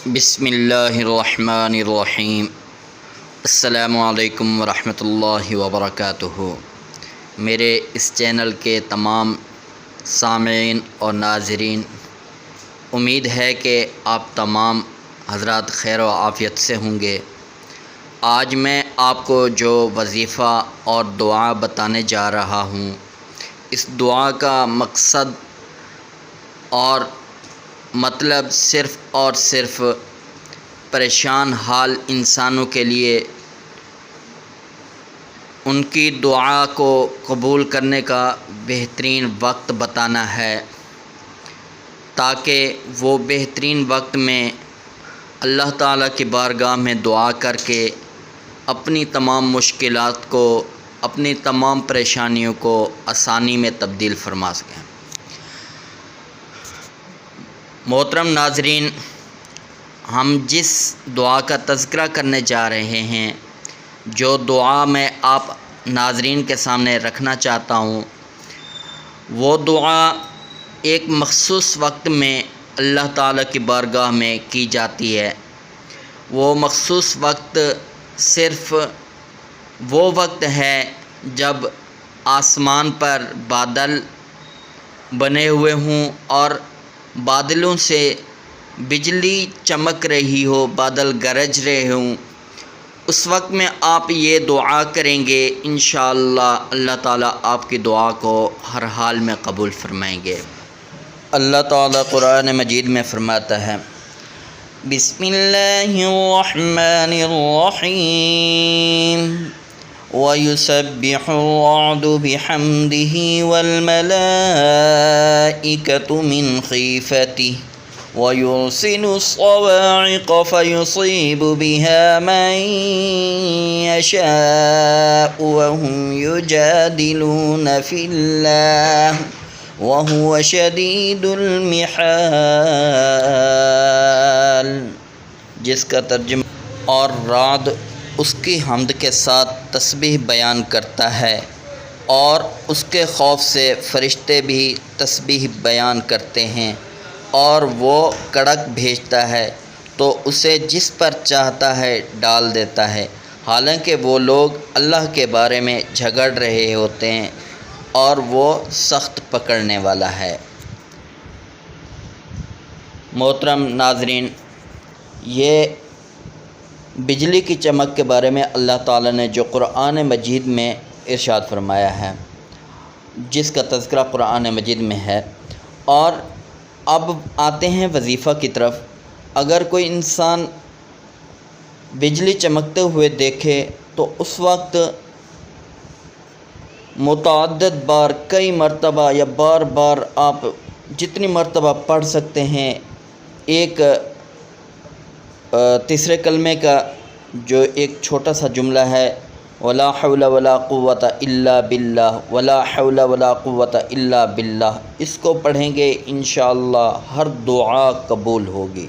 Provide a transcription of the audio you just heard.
بسم اللہ الرحمن الرحیم۔ السلام علیکم ورحمۃ اللہ وبرکاتہ۔ میرے اس چینل کے تمام سامعین اور ناظرین، امید ہے کہ آپ تمام حضرات خیر و عافیت سے ہوں گے۔ آج میں آپ کو جو وظیفہ اور دعا بتانے جا رہا ہوں، اس دعا کا مقصد اور مطلب صرف اور صرف پریشان حال انسانوں کے لیے ان کی دعا کو قبول کرنے کا بہترین وقت بتانا ہے، تاکہ وہ بہترین وقت میں اللہ تعالیٰ کی بارگاہ میں دعا کر کے اپنی تمام مشکلات کو، اپنی تمام پریشانیوں کو آسانی میں تبدیل فرما سکیں۔ محترم ناظرین، ہم جس دعا کا تذکرہ کرنے جا رہے ہیں، جو دعا میں آپ ناظرین کے سامنے رکھنا چاہتا ہوں، وہ دعا ایک مخصوص وقت میں اللہ تعالیٰ کی بارگاہ میں کی جاتی ہے۔ وہ مخصوص وقت صرف وہ وقت ہے جب آسمان پر بادل بنے ہوئے ہوں اور بادلوں سے بجلی چمک رہی ہو، بادل گرج رہے ہوں۔ اس وقت میں آپ یہ دعا کریں گے، انشاءاللہ اللہ تعالیٰ آپ کی دعا کو ہر حال میں قبول فرمائیں گے۔ اللہ تعالیٰ قرآن مجید میں فرماتا ہے، بسم اللہ الرحمن الرحیم، وَيُسَبِّحُ الرَّعْدُ بِحَمْدِهِ وَالْمَلَائِكَةُ مِنْ خِيفَتِهِ وَيُرْسِلُ الصَّوَاعِقَ فَيُصِيبُ بِهَا مَن يَشَاءُ وَهُمْ يُجَادِلُونَ فِي اللَّهِ وَهُوَ شَدِيدُ الْمِحَالِ، جس کا ترجمہ اور رعد اس کی حمد کے ساتھ تسبیح بیان کرتا ہے، اور اس کے خوف سے فرشتے بھی تسبیح بیان کرتے ہیں، اور وہ کڑک بھیجتا ہے تو اسے جس پر چاہتا ہے ڈال دیتا ہے، حالانکہ وہ لوگ اللہ کے بارے میں جھگڑ رہے ہوتے ہیں، اور وہ سخت پکڑنے والا ہے۔ محترم ناظرین، یہ بجلی کی چمک کے بارے میں اللہ تعالیٰ نے جو قرآن مجید میں ارشاد فرمایا ہے، جس کا تذکرہ قرآن مجید میں ہے۔ اور اب آتے ہیں وظیفہ کی طرف۔ اگر کوئی انسان بجلی چمکتے ہوئے دیکھے تو اس وقت متعدد بار، کئی مرتبہ یا بار بار آپ جتنی مرتبہ پڑھ سکتے ہیں، ایک تیسرے کلمے کا جو ایک چھوٹا سا جملہ ہے، ولا حول ولا قوت الا باللہ، ولا حول ولا قوت الا باللہ، اس کو پڑھیں گے انشاءاللہ ہر دعا قبول ہوگی۔